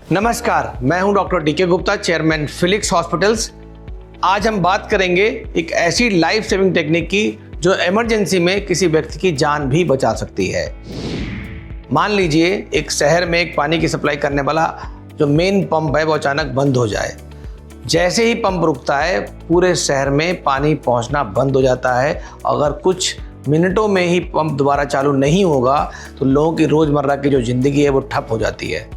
नमस्कार, मैं हूं doctor DK Gupta, chairman Felix hospitals. आज हम बात करेंगे एक ऐसी लाइफ सेविंग टेक्निक की जो इमरजेंसी में किसी व्यक्ति की जान भी बचा सकती है। मान लीजिए एक शहर में एक पानी की सप्लाई करने वाला जो मेन पंप है वो अचानक बंद हो जाए। जैसे ही पंप रुकता है पूरे शहर में पानी पहुंचना बंद हो जाता है। अगर कुछ मिनटों में ही पंप दोबारा चालू नहीं होगा तो लोगों की रोज़मर्रा की जो ज़िंदगी है वो ठप हो जाती है।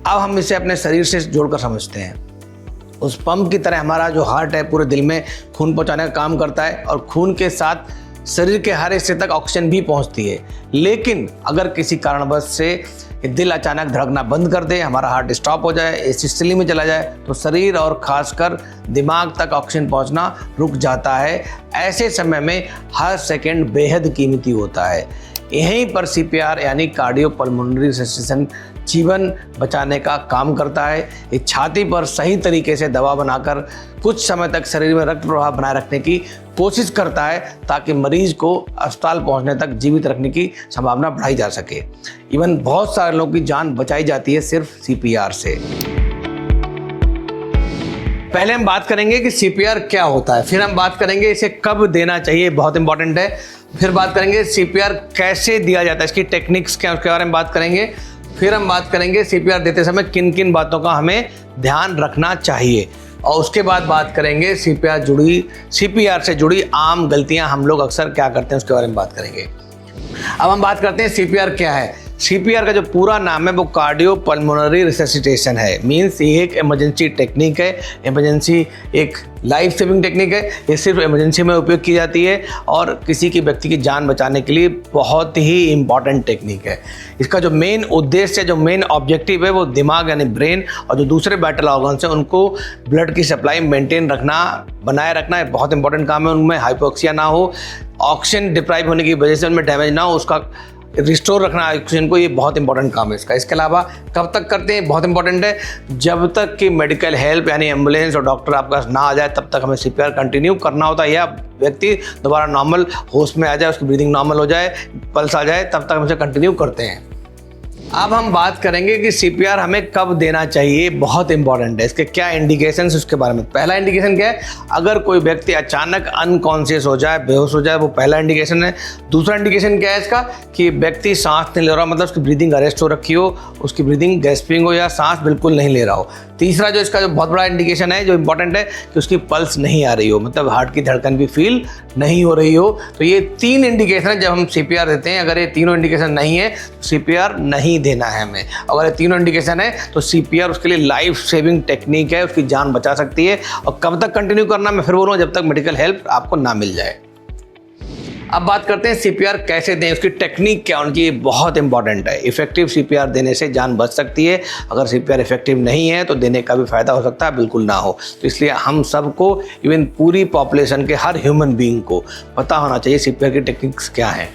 अब हम इसे अपने शरीर से जोड़कर समझते हैं। उस पंप की तरह हमारा जो हार्ट है पूरे दिल में खून पहुंचाने का काम करता है और खून के साथ शरीर के हर हिस्से तक ऑक्सीजन भी पहुंचती है। लेकिन अगर किसी कारणवश से दिल अचानक धड़कना बंद कर दे, हमारा हार्ट स्टॉप हो जाए, एसी सिली में चला जाए, तो शरीर और खासकर दिमाग तक ऑक्सीजन पहुंचना रुक जाता है। ऐसे समय में हर सेकंड बेहद कीमती होता है। यहीं पर सीपीआर यानी कार्डियोपल्मोनरी रिससिटेशन जीवन बचाने का काम करता है। ये छाती पर सही तरीके से दबाव बनाकर कुछ समय तक शरीर में रक्त प्रवाह बनाए रखने की कोशिश करता है ताकि मरीज को अस्पताल पहुंचने तक जीवित रखने की संभावना बढ़ाई जा सके। इवन बहुत सारे लोगों की जान बचाई जाती है सिर्फ सीपीआर से। पहले हम बात करेंगे कि सीपीआर क्या होता है, फिर हम बात करेंगे इसे कब देना चाहिए, बहुत इंपॉर्टेंट है। फिर बात करेंगे सीपीआर कैसे दिया जाता है, इसकी टेक्निक्स क्या है उसके बारे में बात करेंगे। फिर हम बात करेंगे सीपीआर देते समय किन किन बातों का हमें ध्यान रखना चाहिए, और उसके बाद बात करेंगे सीपीआर से जुड़ी आम गलतियां हम लोग अक्सर क्या करते हैं उसके बारे में बात करेंगे। अब हम बात करते हैं सीपीआर क्या है। सीपीआर का जो पूरा नाम है वो कार्डियोपल्मोनरी रिससिटेशन है। मींस ये एक इमरजेंसी टेक्निक है, इमरजेंसी एक लाइफ सेविंग टेक्निक है। ये सिर्फ इमरजेंसी में उपयोग की जाती है और किसी की व्यक्ति की जान बचाने के लिए बहुत ही इंपॉर्टेंट टेक्निक है। इसका जो मेन उद्देश्य है, जो मेन ऑब्जेक्टिव है वो दिमाग यानी ब्रेन और जो दूसरे वाइटल ऑर्गन्स हैं उनको ब्लड की सप्लाई मेंटेन रखना, बनाए रखना है। बहुत इंपॉर्टेंट काम है। उनमें हाइपोक्सिया ना हो, ऑक्सीजन डिप्राइव होने की वजह से उनमें डैमेज ना हो, उसका रिस्टोर रखना ऑक्सीजन को, ये बहुत इंपॉर्टेंट काम है इसका। इसके अलावा कब तक करते हैं, बहुत इंपॉर्टेंट है। जब तक कि मेडिकल हेल्प यानी एम्बुलेंस और डॉक्टर आपके पास ना आ जाए तब तक हमें सीपीआर कंटिन्यू करना होता है, या व्यक्ति दोबारा नॉर्मल होश में आ जाए, उसकी ब्रीदिंग नॉर्मल हो जाए, पल्स आ जाए, तब तक हम इसे कंटिन्यू करते हैं। अब हम बात करेंगे कि सीपीआर हमें कब देना चाहिए, बहुत इंपॉर्टेंट है। इसके क्या इंडिकेशंस उसके बारे में। पहला इंडिकेशन क्या है, अगर कोई व्यक्ति अचानक अनकॉन्शियस हो जाए, बेहोश हो जाए, वो पहला इंडिकेशन है। दूसरा इंडिकेशन क्या है इसका, कि व्यक्ति सांस नहीं ले रहा, मतलब उसकी ब्रीदिंग अरेस्ट हो रखी हो, उसकी ब्रीदिंग गैस्पिंग हो या सांस बिल्कुल नहीं ले रहा हो। तीसरा जो इसका जो बहुत बड़ा इंडिकेशन है, जो इंपॉर्टेंट है, कि उसकी पल्स नहीं आ रही हो, मतलब हार्ट की धड़कन भी फील नहीं हो रही हो। तो ये तीन इंडिकेशन है जब हम सीपीआर देते हैं। अगर ये तीनों इंडिकेशन नहीं है तो सीपीआर नहीं देना है हमें। अगर ये तीनों इंडिकेशन है तो सीपीआर उसके लिए लाइफ सेविंग टेक्निक है, उसकी जान बचा सकती है। और कब तक कंटिन्यू करना, मैं फिर बोल रहा हूँ, जब तक मेडिकल हेल्प आपको ना मिल जाए। अब बात करते हैं सीपीआर कैसे दें, उसकी टेक्निक क्या होनी चाहिए, बहुत इंपॉर्टेंट है। इफेक्टिव सीपीआर देने से जान बच सकती है। अगर सीपीआर इफेक्टिव नहीं है तो देने का भी फायदा हो सकता है बिल्कुल ना हो। तो इसलिए हम सबको, इवन पूरी पॉपुलेशन के हर ह्यूमन बीइंग को पता होना चाहिए सीपीआर की टेक्निक्स क्या है।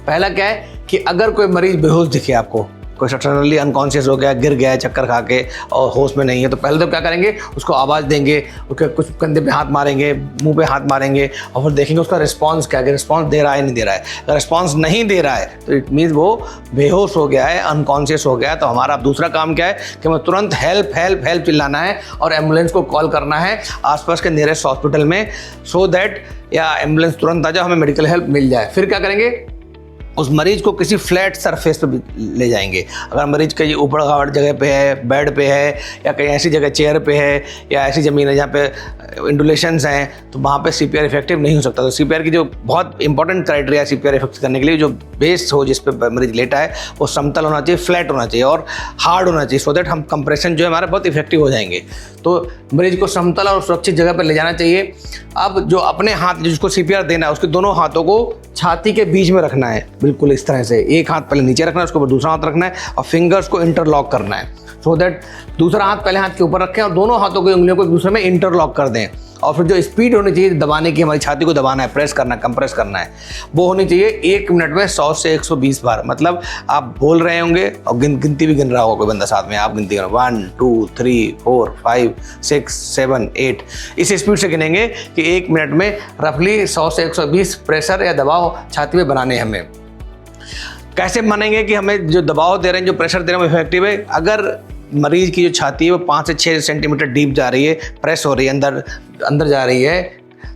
पहला क्या है कि अगर कोई मरीज बेहोश दिखे आपको, कोई सडनली अनकॉन्शियस हो गया, गिर गया चक्कर खा के और होश में नहीं है, तो पहले तो क्या करेंगे, उसको आवाज़ देंगे, उसके कुछ कंधे पे हाथ मारेंगे, मुंह पे हाथ मारेंगे और फिर देखेंगे उसका रिस्पांस क्या है, रिस्पांस दे रहा है नहीं दे रहा है। अगर रिस्पांस नहीं दे रहा है तो इट मीन्स वो बेहोश हो गया है, अनकॉन्शियस हो गया है। तो हमारा दूसरा काम क्या है कि हमें तुरंत हेल्प हेल्प हेल्प चिल्लाना है और एम्बुलेंस को कॉल करना है आसपास के नियरेस्ट हॉस्पिटल में, सो दैट या एम्बुलेंस तुरंत आ जाए, हमें मेडिकल हेल्प मिल जाए। फिर क्या करेंगे, उस मरीज को किसी फ्लैट सरफेस पे ले जाएंगे। अगर मरीज कहीं ऊबड़ खाबड़ जगह पे है, बेड पे है, या कहीं ऐसी जगह चेयर पे है, या ऐसी ज़मीन है जहाँ पे इंडुलेशंस हैं, तो वहाँ पे सीपीआर इफेक्टिव नहीं हो सकता। तो सीपीआर की जो बहुत इंपॉर्टेंट क्राइटेरिया है सीपीआर इफेक्टिव करने के लिए, जो बेस हो जिस पे मरीज लेटा है वो समतल होना चाहिए, फ्लैट होना चाहिए और हार्ड होना चाहिए, सो दैट हम कंप्रेशन जो है हमारे बहुत इफेक्टिव हो जाएंगे। तो मरीज को समतल और सुरक्षित जगह पर ले जाना चाहिए। अब जो अपने हाथ जिसको सीपीआर देना है उसके दोनों हाथों को छाती के बीच में रखना है, बिल्कुल इस तरह से। एक हाथ पहले नीचे रखना है, उसके ऊपर दूसरा हाथ रखना है और फिंगर्स को इंटरलॉक करना है, सो दैट दूसरा हाथ पहले हाथ के ऊपर रखें और दोनों हाथों की उंगलियों को एक दूसरे में इंटरलॉक कर दें। और फिर जो स्पीड होनी चाहिए दबाने की, हमारी छाती को दबाना है, प्रेस करना है, कंप्रेस करना है, वो होनी चाहिए 1 मिनट में 100 से 120 बार। मतलब आप बोल रहे होंगे और गिनती भी गिन रहा होगा कोई बंदा साथ में, आप गिनती करो 1 2 3 4 5 6 7 8, इस स्पीड से गिनेंगे कि 1 मिनट में रफली 100 से 120 प्रेशर या दबाव छाती में बनाने हैं हमें। कैसे मानेंगे कि हमें जो दबाव दे रहे हैं, जो प्रेशर दे रहे हैं वो इफेक्टिव है? अगर मरीज की जो छाती है वो 5 से 6 सेंटीमीटर डीप जा रही है, प्रेस हो रही है, अंदर जा रही है,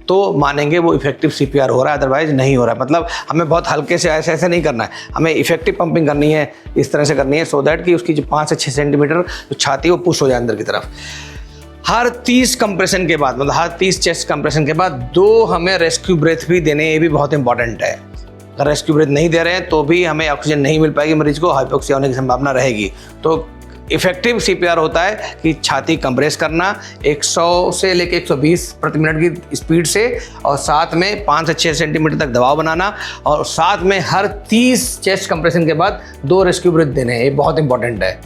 तो मानेंगे वो इफेक्टिव सीपीआर हो रहा है, अदरवाइज नहीं हो रहा है। मतलब हमें बहुत हल्के से ऐसे नहीं करना है, हमें इफेक्टिव पंपिंग करनी है, इस तरह से करनी है सो दैट कि उसकी जो 5 से 6 सेंटीमीटर जो छाती है वो पुश हो जाए अंदर की तरफ। हर 30 कंप्रेशन के बाद, मतलब हर 30 चेस्ट कंप्रेशन के बाद 2 हमें रेस्क्यू ब्रेथ भी देने, ये भी बहुत इंपॉर्टेंट है। अगर रेस्क्यू ब्रेथ नहीं दे रहे हैं तो भी हमें ऑक्सीजन नहीं मिल पाएगी, मरीज को हाइपोक्सिया होने की संभावना रहेगी। तो इफेक्टिव सीपीआर होता है कि छाती कंप्रेस करना 100 से लेकर 120 प्रति मिनट की स्पीड से, और साथ में 5 से 6 सेंटीमीटर तक दबाव बनाना, और साथ में हर 30 चेस्ट कंप्रेशन के बाद 2 रेस्क्यू ब्रेथ देने हैं, ये बहुत इंपॉर्टेंट है।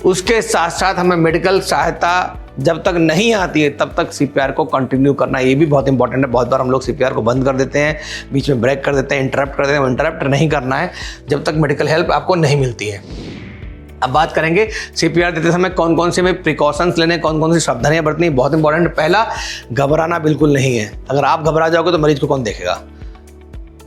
उसके साथ साथ हमें मेडिकल सहायता जब तक नहीं आती है तब तक सीपीआर को कंटिन्यू करना, ये भी बहुत इंपॉर्टेंट है। बहुत बार हम लोग सीपीआर को बंद कर देते हैं, बीच में ब्रेक कर देते हैं, इंटरप्ट कर देते हैं। इंटरप्ट नहीं करना है जब तक मेडिकल हेल्प आपको नहीं मिलती है। अब बात करेंगे सीपीआर देते समय कौन कौन से में प्रिकॉशंस लेने, कौन कौन सी सावधानियां बरतनी, बहुत इंपॉर्टेंट। पहला, घबराना बिल्कुल नहीं है। अगर आप घबरा जाओगे तो मरीज को कौन देखेगा,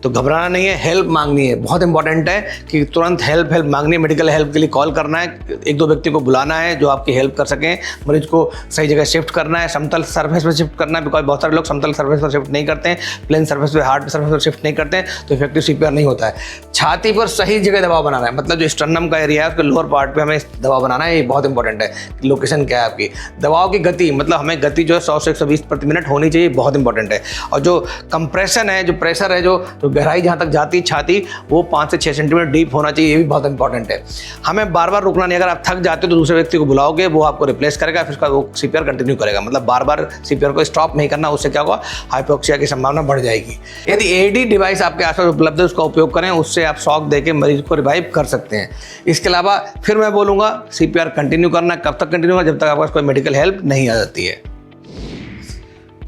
तो घबराना नहीं है, हेल्प मांगनी है। बहुत इंपॉर्टेंट है कि तुरंत हेल्प मांगनी है, मेडिकल हेल्प के लिए कॉल करना है, 1-2 व्यक्ति को बुलाना है जो आपकी हेल्प कर सकें, मरीज को सही जगह शिफ्ट करना है, समतल सर्फेस पर शिफ्ट करना है, बिकॉज बहुत सारे लोग समतल सर्फेस पर शिफ्ट नहीं करते हैं, प्लेन सर्फेस पे, हार्ड सर्फेस पर शिफ्ट नहीं करते हैं, तो इफेक्टिव सीपीआर नहीं होता है। छाती पर सही जगह दबाव बनाना है, मतलब जो स्टर्नम का एरिया है उसके लोअर पार्ट पे हमें दबाव बनाना है, ये बहुत इंपॉर्टेंट है। लोकेशन क्या है आपकी, दबाव की गति, मतलब हमें गति जो है 100 से 120 प्रति मिनट होनी चाहिए, बहुत इंपॉर्टेंट है। और जो कंप्रेशन है, जो प्रेशर है, जो गहराई जहाँ तक जाती छाती, वो 5 से 6 सेंटीमीटर डीप होना चाहिए, ये भी बहुत इंपॉर्टेंट है। हमें बार बार रुकना नहीं, अगर आप थक जाते हो तो दूसरे व्यक्ति को बुलाओगे, वो आपको रिप्लेस करेगा, फिर उसका वो सीपीआर कंटिन्यू करेगा। मतलब बार बार सीपीआर को स्टॉप नहीं करना, उससे क्या होगा, हाइपोक्सिया की संभावना बढ़ जाएगी। यदि एडी डिवाइस आपके आसपास उपलब्ध है उसका उपयोग करें, उससे आप शॉक देके मरीज को रिवाइव कर सकते हैं। इसके अलावा फिर मैं बोलूँगा सीपीआर कंटिन्यू करना, कब तक कंटिन्यू करना, जब तक आपके पास कोई मेडिकल हेल्प नहीं आ जाती है।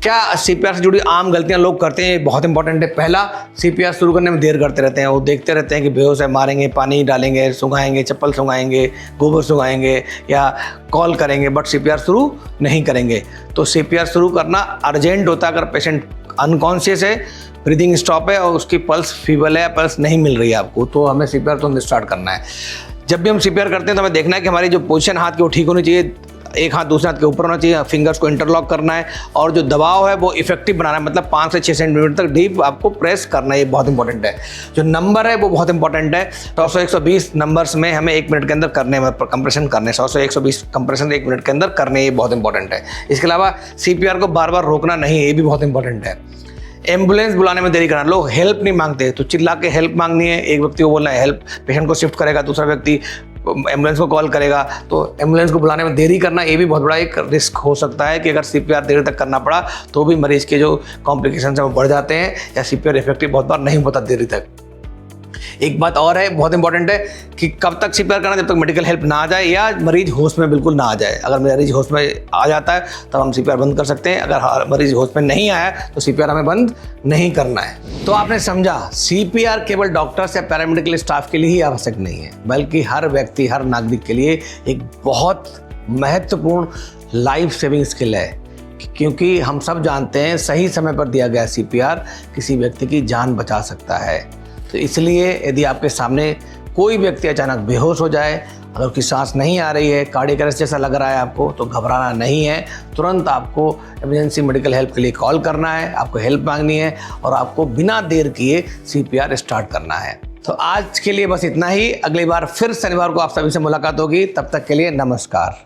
क्या सीपीआर से जुड़ी आम गलतियां लोग करते हैं, बहुत इंपॉर्टेंट है। पहला, सीपीआर शुरू करने में देर करते रहते हैं, वो देखते रहते हैं कि बेहोश है, मारेंगे, पानी डालेंगे, सुंघाएंगे, चप्पल सुंघाएंगे, गोबर सुंघाएंगे या कॉल करेंगे, बट सीपीआर शुरू नहीं करेंगे। तो सीपीआर शुरू करना अर्जेंट होता है। अगर पेशेंट अनकॉन्शियस है, ब्रीदिंग स्टॉप है और उसकी पल्स फीबल है, पल्स नहीं मिल रही है आपको, तो हमें सीपीआर तुरंत स्टार्ट करना है। जब भी हम सीपीआर करते हैं तो हमें देखना है कि हमारी जो पोजीशन हाथ की वो ठीक होनी चाहिए, एक हाथ दूसरे हाथ के ऊपर होना चाहिए, फिंगर्स को इंटरलॉक करना है, और जो दबाव है वो इफेक्टिव बनाना है, मतलब 5 से 6 सेंटीमीटर तक डीप आपको प्रेस करना है, ये बहुत इंपॉर्टेंट है। जो नंबर है वो बहुत इंपॉर्टेंट है। 100 से 120 नंबर्स में हमें 1 मिनट के अंदर करने में कंप्रेशन करने, 100 से 120 कंप्रेशन 1 मिनट के अंदर करने, ये बहुत इंपॉर्टेंट है। इसके अलावा सीपीआर को बार बार रोकना नहीं है, ये भी बहुत इंपॉर्टेंट है। एम्बुलेंस बुलाने में देरी करना, लोग हेल्प नहीं मांगते तो चिल्ला के हेल्प मांगनी है, एक व्यक्ति को बोलना है हेल्प, पेशेंट को शिफ्ट करेगा, दूसरा व्यक्ति एम्बुलेंस को कॉल करेगा, तो एम्बुलेंस को बुलाने में देरी करना, ये भी बहुत बड़ा एक रिस्क हो सकता है कि अगर सीपीआर देर तक करना पड़ा तो भी मरीज के जो कॉम्प्लिकेशन है वो बढ़ जाते हैं, या सीपीआर इफेक्टिव बहुत बार नहीं होता देरी तक। एक बात और है, बहुत इंपॉर्टेंट है कि कब तक सीपीआर करना, जब तक मेडिकल हेल्प ना आ जाए या मरीज होश में बिल्कुल ना आ जाए। अगर मरीज होश में आ जाता है तब हम सीपीआर बंद कर सकते हैं, अगर मरीज होश में नहीं आया तो सीपीआर हमें बंद नहीं करना है। तो आपने समझा, सीपीआर केवल डॉक्टर्स या पैरामेडिकल स्टाफ के लिए ही आवश्यक नहीं है, बल्कि हर व्यक्ति, हर नागरिक के लिए एक बहुत महत्वपूर्ण लाइफ सेविंग स्किल है, क्योंकि हम सब जानते हैं सही समय पर दिया गया सीपीआर किसी व्यक्ति की जान बचा सकता है। तो इसलिए यदि आपके सामने कोई व्यक्ति अचानक बेहोश हो जाए, अगर उसकी सांस नहीं आ रही है, कार्डियक अरेस्ट जैसा लग रहा है आपको, तो घबराना नहीं है, तुरंत आपको इमरजेंसी मेडिकल हेल्प के लिए कॉल करना है, आपको हेल्प मांगनी है और आपको बिना देर किए सीपीआर स्टार्ट करना है। तो आज के लिए बस इतना ही। अगली बार फिर शनिवार को आप सभी से मुलाकात होगी, तब तक के लिए नमस्कार।